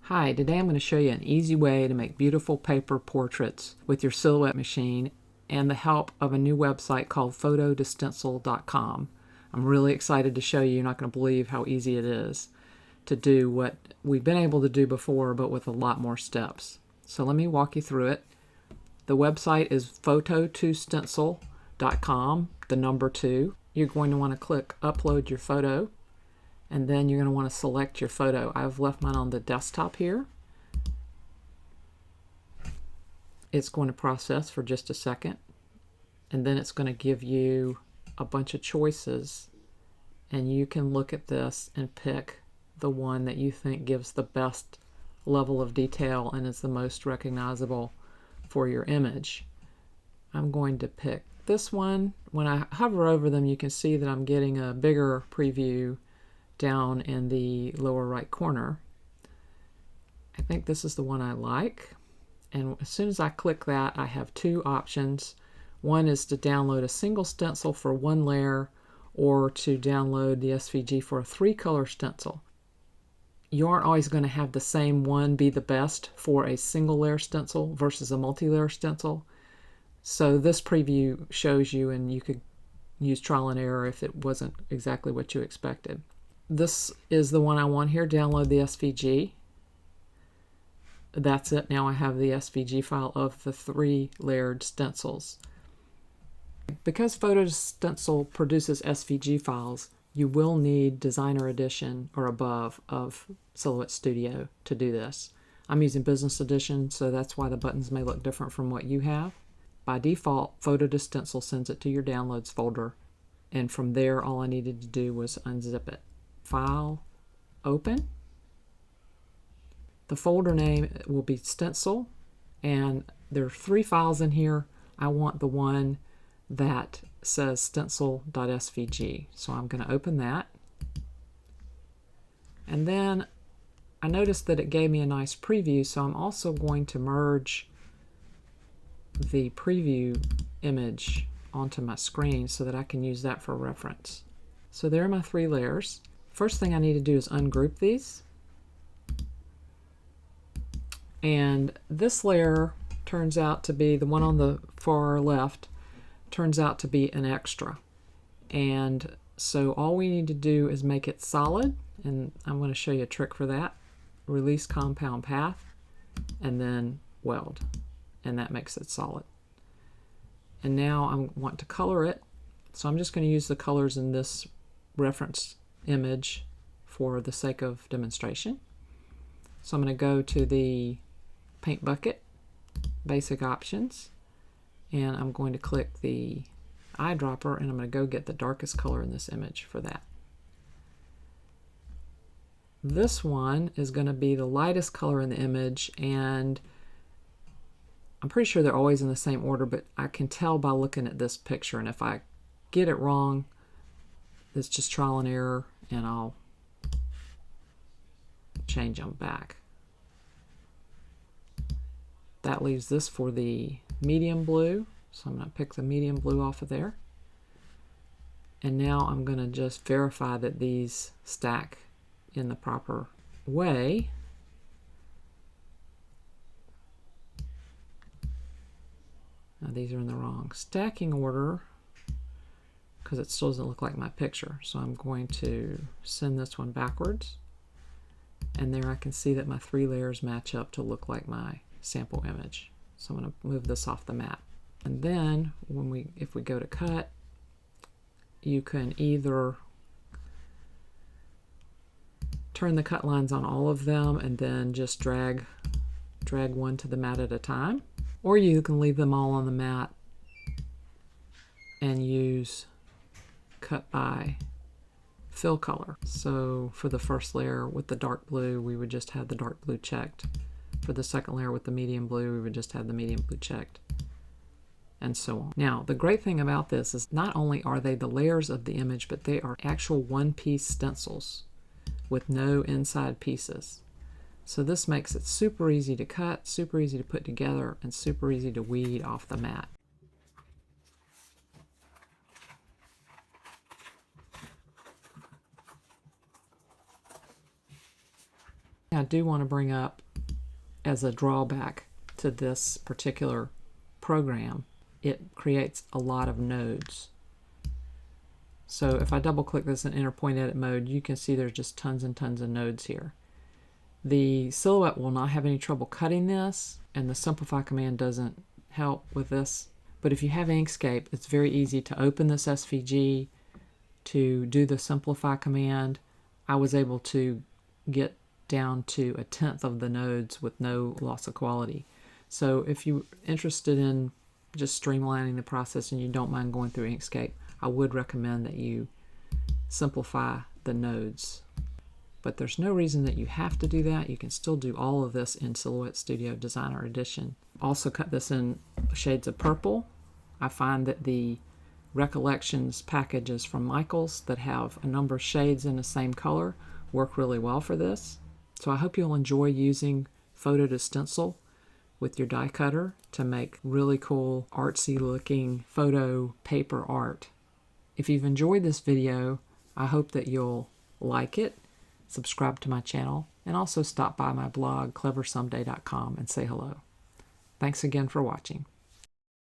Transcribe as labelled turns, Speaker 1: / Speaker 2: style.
Speaker 1: Hi, today I'm going to show you an easy way to make beautiful paper portraits with your Silhouette machine and the help of a new website called photostencil.com. I'm really excited to show you. You're not going to believe how easy it is to do what we've been able to do before, but with a lot more steps. So let me walk you through it. The website is photostencil.com, the number 2. You're going to want to click Upload Your Photo. And then you're going to want to select your photo. I've left mine on the desktop here. It's going to process for just a second, and then it's going to give you a bunch of choices, and you can look at this and pick the one that you think gives the best level of detail and is the most recognizable for your image. I'm going to pick this one. When I hover over them, you can see that I'm getting a bigger preview down in the lower right corner. I think this is the one I like, and as soon as I click that, I have 2 options. One is to download a single stencil for 1 layer, or to download the SVG for a 3-color stencil. You aren't always going to have the same one be the best for a single layer stencil versus a multi-layer stencil, so this preview shows you, and you could use trial and error if it wasn't exactly what you expected. This is the one I want here. Download the SVG. That's it. Now I have the SVG file of the 3 layered stencils. Because PhotoStencil produces SVG files, you will need Designer Edition or above of Silhouette Studio to do this. I'm using Business Edition, so that's why the buttons may look different from what you have. By default, PhotoStencil sends it to your Downloads folder, and from there all I needed to do was unzip it. File, open. The folder name will be stencil, and there are 3 files in here. I want the one that says stencil.svg, so I'm going to open that. And then I noticed that it gave me a nice preview, so I'm also going to merge the preview image onto my screen so that I can use that for reference. So there are my 3 layers. First thing I need to do is ungroup these. And this layer turns out to be, the one on the far left, turns out to be an extra. And so all we need to do is make it solid, and I'm going to show you a trick for that. Release compound path, and then weld, and that makes it solid. And now I want to color it, so I'm just going to use the colors in this reference image for the sake of demonstration. So I'm going to go to the paint bucket, basic options, and I'm going to click the eyedropper, and I'm going to go get the darkest color in this image for that. This one is going to be the lightest color in the image, and I'm pretty sure they're always in the same order, but I can tell by looking at this picture, and if I get it wrong, it's just trial and error, and I'll change them back. That leaves this for the medium blue, so I'm going to pick the medium blue off of there. And now I'm going to just verify that these stack in the proper way. Now these are in the wrong stacking order because it still doesn't look like my picture. So I'm going to send this one backwards. And there I can see that my 3 layers match up to look like my sample image. So I'm going to move this off the mat. And then if we go to cut, you can either turn the cut lines on all of them and then just drag one to the mat at a time, or you can leave them all on the mat and use cut by fill color. So for the first layer with the dark blue, we would just have the dark blue checked. For the second layer with the medium blue, we would just have the medium blue checked, and so on. Now, the great thing about this is not only are they the layers of the image, but they are actual one-piece stencils with no inside pieces. So this makes it super easy to cut, super easy to put together, and super easy to weed off the mat. Now do want to bring up as a drawback to this particular program, it creates a lot of nodes. So if I double click this in inner point edit mode, you can see there's just tons and tons of nodes here. The Silhouette will not have any trouble cutting this, and the simplify command doesn't help with this. But if you have Inkscape, it's very easy to open this SVG, to do the simplify command. I was able to get down to 1/10 of the nodes with no loss of quality. So if you're interested in just streamlining the process and you don't mind going through Inkscape, I would recommend that you simplify the nodes. But there's no reason that you have to do that. You can still do all of this in Silhouette Studio Designer Edition. Also cut this in shades of purple. I find that the Recollections packages from Michaels that have a number of shades in the same color work really well for this. So I hope you'll enjoy using Photo to Stencil with your die cutter to make really cool, artsy looking photo paper art. If you've enjoyed this video, I hope that you'll like it, subscribe to my channel, and also stop by my blog, cleversomeday.com, and say hello. Thanks again for watching.